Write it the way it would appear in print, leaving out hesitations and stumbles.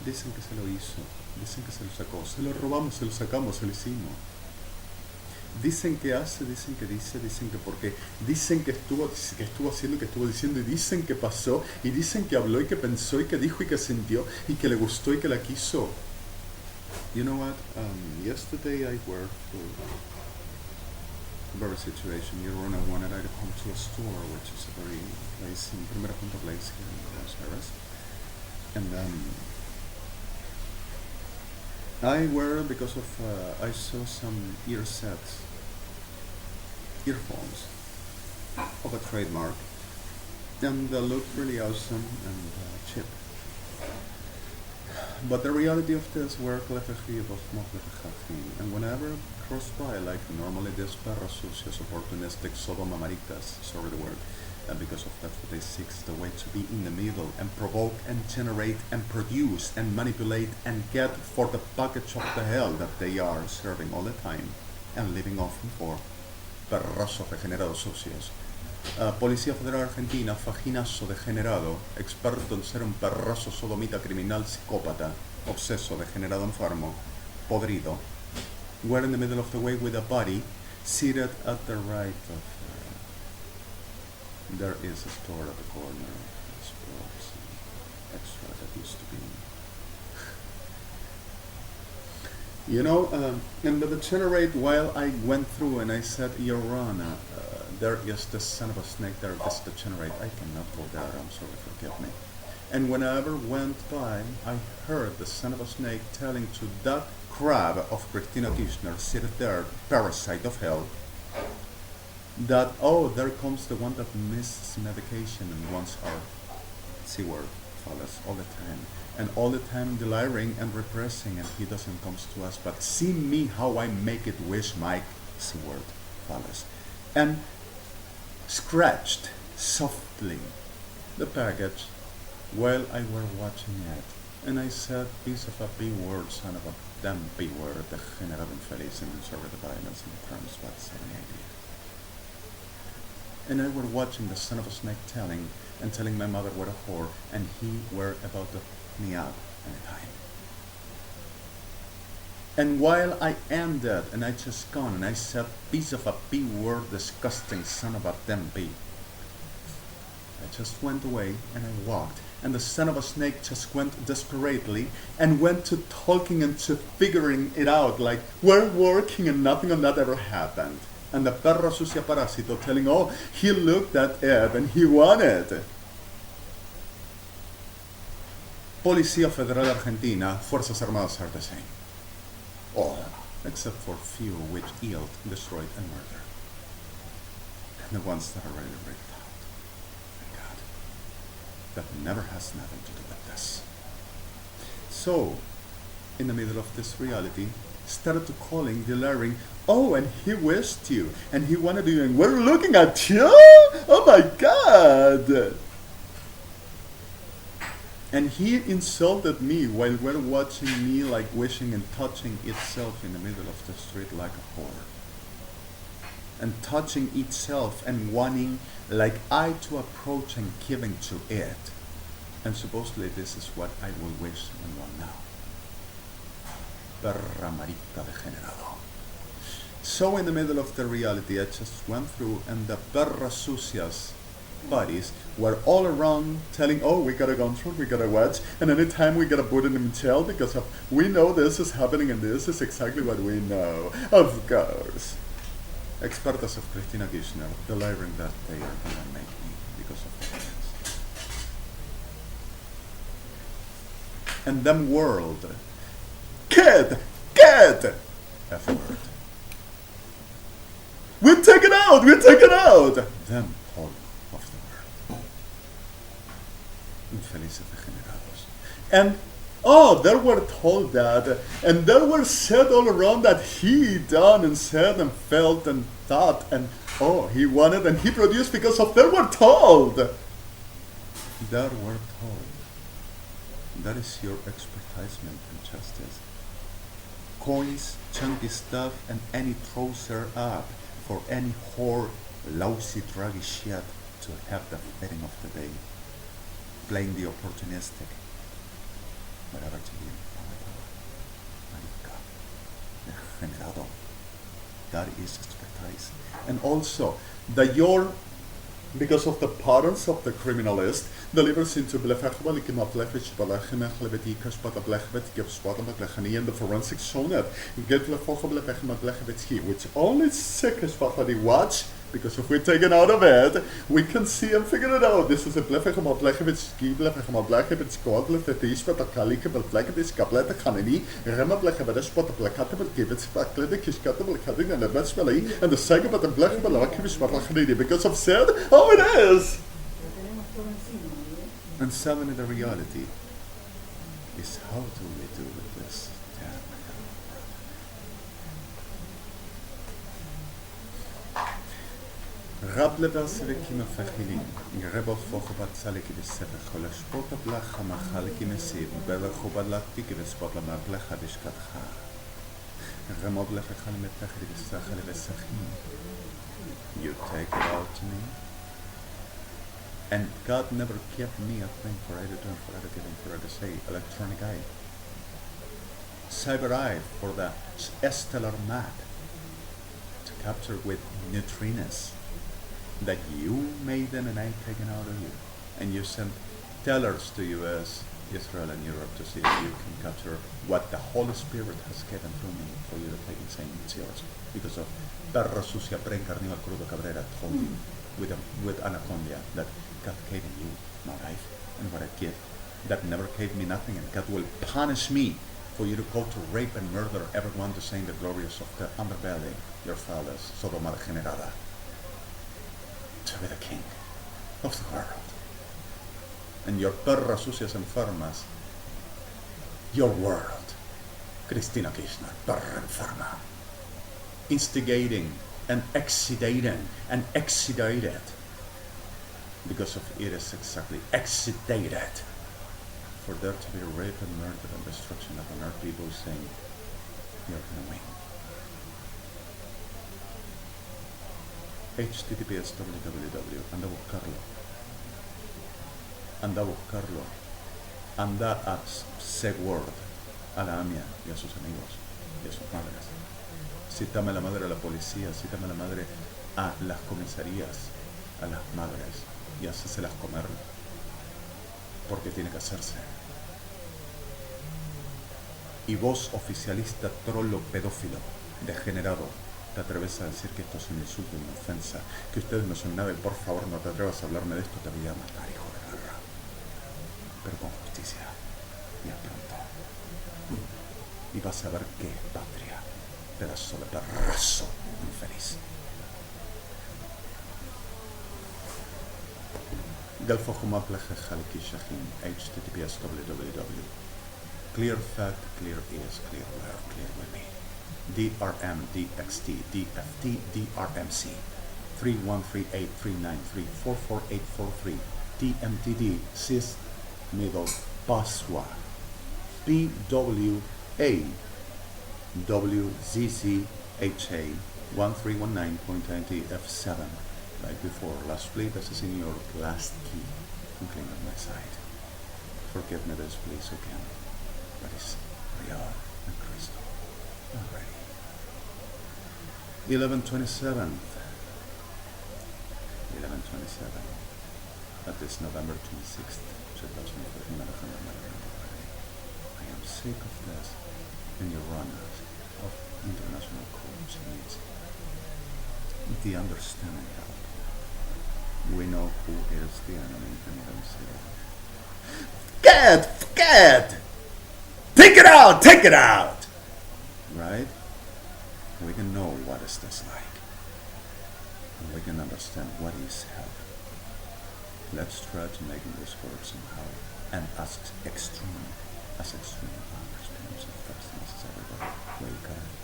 Dicen que se lo hizo, dicen que se lo sacó, se lo robamos, se lo sacamos, se lo hicimos. Dicen que hace, dicen que dice, dicen que porque, dicen que estuvo haciendo, que estuvo diciendo, y dicen que pasó, y dicen que habló y que pensó y que dijo y que sintió y que le gustó y que la quiso. You know what? Yesterday I worked through a very situation. You know, I wanted to come to a store, which is a very place in Primera Punta place here in Buenos Aires, and I were because of I saw some earphones of a trademark, and they looked really awesome and cheap. But the reality of this were and whenever cross by, like normally these perros sucios, opportunistic Sodoma maricas, sorry the word, and because of that's what they seek, the way to be in the middle and provoke and generate and produce and manipulate and get for the package of the hell that they are serving all the time and living often for perrosos degenerados sucios. Policía Federal Argentina, faginazo degenerado, experto en ser un perroso sodomita criminal psicópata, obseso, degenerado enfermo, podrido, were in the middle of the way with a body seated at the right of there is a store at the corner of sports and extra that used to be. You know, and the degenerate while I went through and I said, Your Honor, there is the son of a snake there, this degenerate. I cannot go there, I'm sorry, forgive me. And whenever went by, I heard the son of a snake telling to that crab of Christina Kirchner seated there, parasite of hell, that, oh, there comes the one that misses medication and wants our C-word, fellas, all the time. And all the time delirium and repressing, and he doesn't come to us. But see me how I make it wish my C-word, fellas. And scratched softly the package while I were watching it. And I said, piece of a B-word, son of a damn B-word, degenerado infeliz, and sorry the violence in the terms, but 780. And I were watching the son of a snake telling my mother what a whore, and he were about to me up anytime. And while I ended, and I just gone, and I said, piece of a B-word, disgusting son of a damn B. I just went away, and I walked, and the son of a snake just went desperately, and went to talking and to figuring it out, like, we're working and nothing on that ever happened. And the perro sucia parásito telling, oh, he looked at it and he wanted. Policía Federal Argentina, Fuerzas Armadas are the same. All, except for few which yield, destroyed, and murder. And the ones that are really ripped out. Thank God. That never has nothing to do with this. So, in the middle of this reality, started to calling, delirium, oh, and he wished you, and he wanted you, and we're looking at you? Oh my God! And he insulted me while we're watching me like wishing and touching itself in the middle of the street like a whore. And touching itself and wanting like I to approach and giving to it. And supposedly this is what I will wish and want now. Perra marica degenerado. So in the middle of the reality I just went through, and the perra sucias buddies were all around telling, oh, we gotta go through, we gotta watch, and anytime we gotta put it in jail because of, we know this is happening and this is exactly what we know. Of course. Expertisses of Christina Kirchner delivering that they are gonna make me because of this. And them world. Kid! F word. We take it out! Them all of the world. Infelices degenerados. And oh, they were told that, and they were said all around that he done and said and felt and thought, and oh, he wanted and he produced because of they were told. They were told. That is your expertisement in justice. Coins, chunky stuff, and any trouser up for any whore, lousy, druggy shit to have the fitting of the day. Playing the opportunistic. whatever to you. Generado. That is expertise. And also, that your, because of the patterns of the criminalist, delivers into and the forensic sonet, which only sick is what they watch, because if we're taken out of bed, we can see and figure it out. This is a blefegema blechevitski, blefegema blechevitskod, lefetish, but a kalike, but bleketish, kableta kanini, rema blechevedesh, but a blekatable givits, baklede, kishkatable cutting, and the bespelly, and the sega, but the blechebalakivish, but lachanini, because of said, oh, it is! And seven, the reality is how do we do with this? רב לבסלקים הפחילים, רבו פוחו בצליק בספר חולה שפוטה בלח המחליקים מסיב, בלחו בלעתיק וספוט למבלח הדשקתך. רמוב לפחל מתחת בסחל וסחים. You take it out to me. And God never kept me a thing for I to do and for I to give and for I to say. Electronic eye. Cyber eye for the stellar map to capture with neutrinos that you made them and I taken out of you. And you sent tellers to US, Israel and Europe to see if you can capture what the Holy Spirit has given to me for you to take and saying it's yours. Because of Perra Sucia Brencarnival Crudo Cabrera told you with Anaconda that God gave you my life and what a gift that never gave me nothing, and God will punish me for you to go to rape and murder everyone to sing the glorious of the underbelly, your fathers, Sodoma Generada, to be the king of the world. And your perras sucias enfermas, your world, Cristina Kirchner, perra enferma, instigating and excidating and excited, because of it is exactly excited for there to be rape and murder and destruction of our people, saying, you're gonna win. HTTPS www, anda a buscarlo, anda a Segword, a la AMIA y a sus amigos y a sus madres. Cítame a la madre a la policía, cítame a la madre a las comisarías, a las madres, y hacéselas comer, porque tiene que hacerse. Y vos, oficialista, trolo, pedófilo, degenerado, te atreves a decir que esto es un insulto y una ofensa, que ustedes no son nada, y por favor no te atrevas a hablarme de esto, te voy a matar, hijo de guerra. Pero con justicia, y a pronto. Y vas a ver qué es patria, pedazo de perrazo infeliz. Galfo Humapleje Halki Shahim, HTTPS www. Clear fact, clear is, clear where, clear with me. DRM, DXT, DFT, DRMC. 313839344843. DMTD, Sys Middle Paswa. PWA, WZZHA 1319.90F7. Like before, last plate, this is in your last key. Twinkling on my side. Forgive me this, please, again. But it's real and crystal. Already. 11/27. 11/27. That is November 26th, 2014. I am sick of this in your runners of international courts needs the understanding help. We know who is the enemy and we don't see it. Forget! Take it out! Right? We can know what is this like. And we can understand what is help. Let's try to make this work somehow. And as extreme as others, of substance as everybody. Wake up.